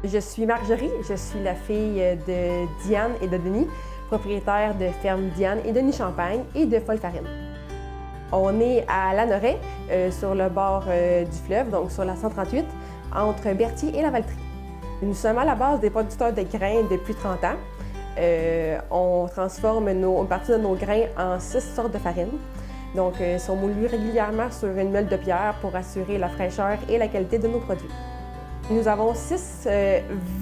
Je suis Marjorie, je suis la fille de Diane et de Denis, propriétaires de ferme Diane et Denis Champagne et de Folle Farine. On est à Lanoraie, sur le bord du fleuve, donc sur la 138, entre Berthier et Lavaltrie. Nous sommes à la base des producteurs de grains depuis 30 ans. On transforme une partie de nos grains en 6 sortes de farines. Donc, ils sont moulus régulièrement sur une meule de pierre pour assurer la fraîcheur et la qualité de nos produits. Nous avons 6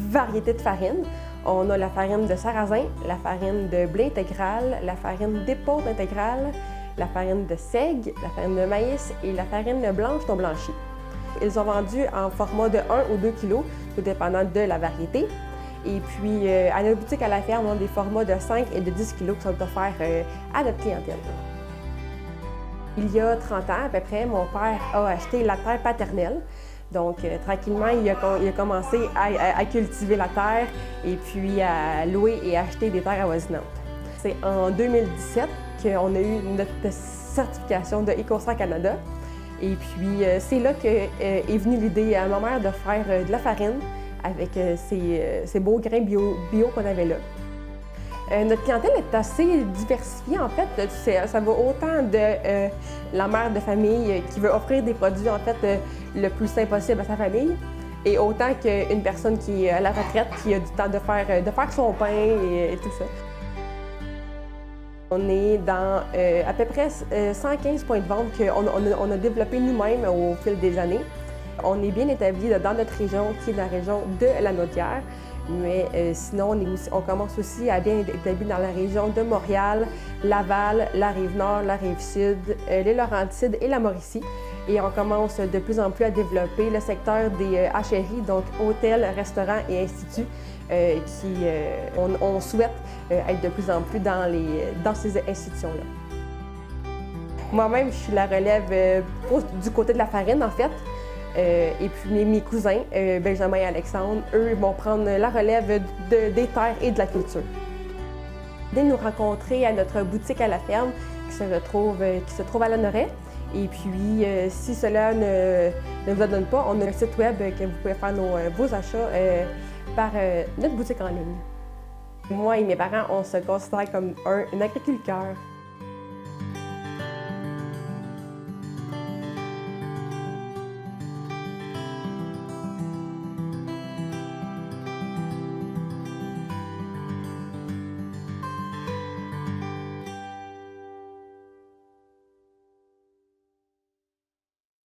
variétés de farine. On a la farine de sarrasin, la farine de blé intégral, la farine d'épaule intégrale, la farine de seigle, la farine de maïs et la farine blanche non blanchie. Ils sont vendus en format de 1 ou 2 kg, tout dépendant de la variété. Et puis, à notre boutique à la ferme, on a des formats de 5 et de 10 kg qui sont offerts à notre clientèle. Il y a 30 ans à peu près, mon père a acheté la terre paternelle. Donc, tranquillement, il a commencé à cultiver la terre et puis à louer et acheter des terres avoisinantes. C'est en 2017 qu'on a eu notre certification de EcoStar Canada. Et puis, c'est là qu'est venue l'idée à ma mère de faire de la farine avec ces beaux grains bio qu'on avait là. Notre clientèle est assez diversifiée, en fait. Ça va autant de la mère de famille qui veut offrir des produits, en fait, le plus sain possible à sa famille, et autant qu'une personne qui est à la retraite, qui a du temps de faire son pain et tout ça. On est dans à peu près 115 points de vente qu'on a développés nous-mêmes au fil des années. On est bien établi dans notre région, qui est la région de la Naudière. Mais sinon, on commence aussi à bien être établi dans la région de Montréal, Laval, la Rive-Nord, la Rive-Sud, les Laurentides et la Mauricie. Et on commence de plus en plus à développer le secteur des HRI, donc hôtels, restaurants et instituts, on souhaite être de plus en plus dans ces institutions-là. Moi-même, je suis la relève du côté de la farine, en fait. Et puis mes cousins, Benjamin et Alexandre, eux vont prendre la relève des terres et de la culture. Venez nous rencontrer à notre boutique à la ferme qui se trouve à Lanoraie. Et puis, si cela ne vous donne pas, on a un site web que vous pouvez faire vos achats par notre boutique en ligne. Moi et mes parents, on se considère comme un agriculteur.